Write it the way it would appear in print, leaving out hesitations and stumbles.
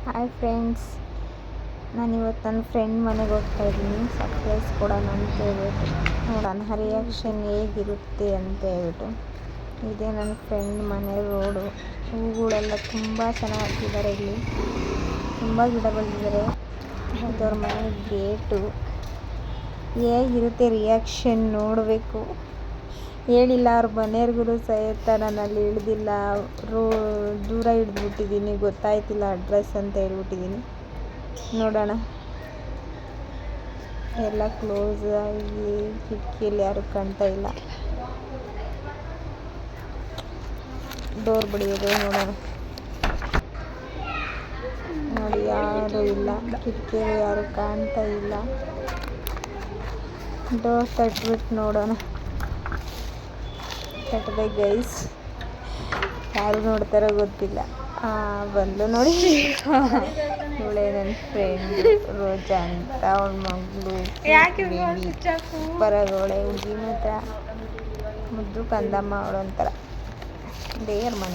Hi friends, ನಾನಿವತ್ತು ನನ್ನ friend ಮನೆಗೆ ಹೋಗ್ತಾ ಇದ್ದೀನಿ. ಸರ್ಪ್ರೈಸ್ ಕೊಡೋಣ ಅಂತ ಹೇಳ್ಬಿಟ್ಟು ನೋಡೋಣ ರಿಯಾಕ್ಷನ್ ಹೇಗಿರುತ್ತೆ ಅಂತ ಹೇಳ್ಬಿಟ್ಟು. ಇದೇ ನನ್ನ ಫ್ರೆಂಡ್ ಮನೆ ರೋಡು. ಹೂಗಳೆಲ್ಲ ತುಂಬ ಚೆನ್ನಾಗಿ ಹಾಕಿದ್ದಾರೆ. ಇಲ್ಲಿ ತುಂಬ ಗಿಡ ಬೆಳೆದಿದ್ದಾರೆ. ಅದವ್ರ ಮನೆ ಗೇಟು. ಹೇಗಿರುತ್ತೆ ರಿಯಾಕ್ಷನ್ ನೋಡಬೇಕು. ಹೇಳಿಲ್ಲ ಅವ್ರ ಮನೆಯವ್ರಿಗೂ ಸಹಿತ ನಾನು ಅಲ್ಲಿ ಇಳಿದಿಲ್ಲ, ದೂರ ಹಿಡಿದ್ಬಿಟ್ಟಿದ್ದೀನಿ, ಗೊತ್ತಾಯ್ತಿಲ್ಲ ಅಡ್ರೆಸ್ ಅಂತ ಹೇಳ್ಬಿಟ್ಟಿದ್ದೀನಿ. ನೋಡೋಣ. ಎಲ್ಲ ಕ್ಲೋಸ್ ಆಗಿ ಕಿಟಕಿಯಲ್ಲಿ ಯಾರು ಕಾಣ್ತಾ ಇಲ್ಲ. ಡೋರ್ ಬಡಿಯೋದು ನೋಡೋಣ. ನೋಡಿ, ಯಾರು ಇಲ್ಲ, ಕಿಟಕಿಯಲ್ಲಿ ಯಾರು ಕಾಣ್ತಾ ಇಲ್ಲ. ಡೋರ್ ತಟ್ಬಿಟ್ಟು ನೋಡೋಣ. ತಟ್ಟದೆ ಗೈಸ್, ಯಾರು ನೋಡ್ತಾರೋ ಗೊತ್ತಿಲ್ಲ. ಬಂದು ನೋಡಿ, ಇವಳೆ ನನ್ನ ಫ್ರೆಂಡ್ ರೋಜಾ ಅಂತ. ಅವಳ ಮಗಳು ಪರಗೋಳೆ ಹುಡುಗಿ ಮಾತ್ರ ಮುದ್ದು ಕಂದಮ್ಮ. ಅವಳೊಂಥರ ದೇವ್ರ ಮನೆ.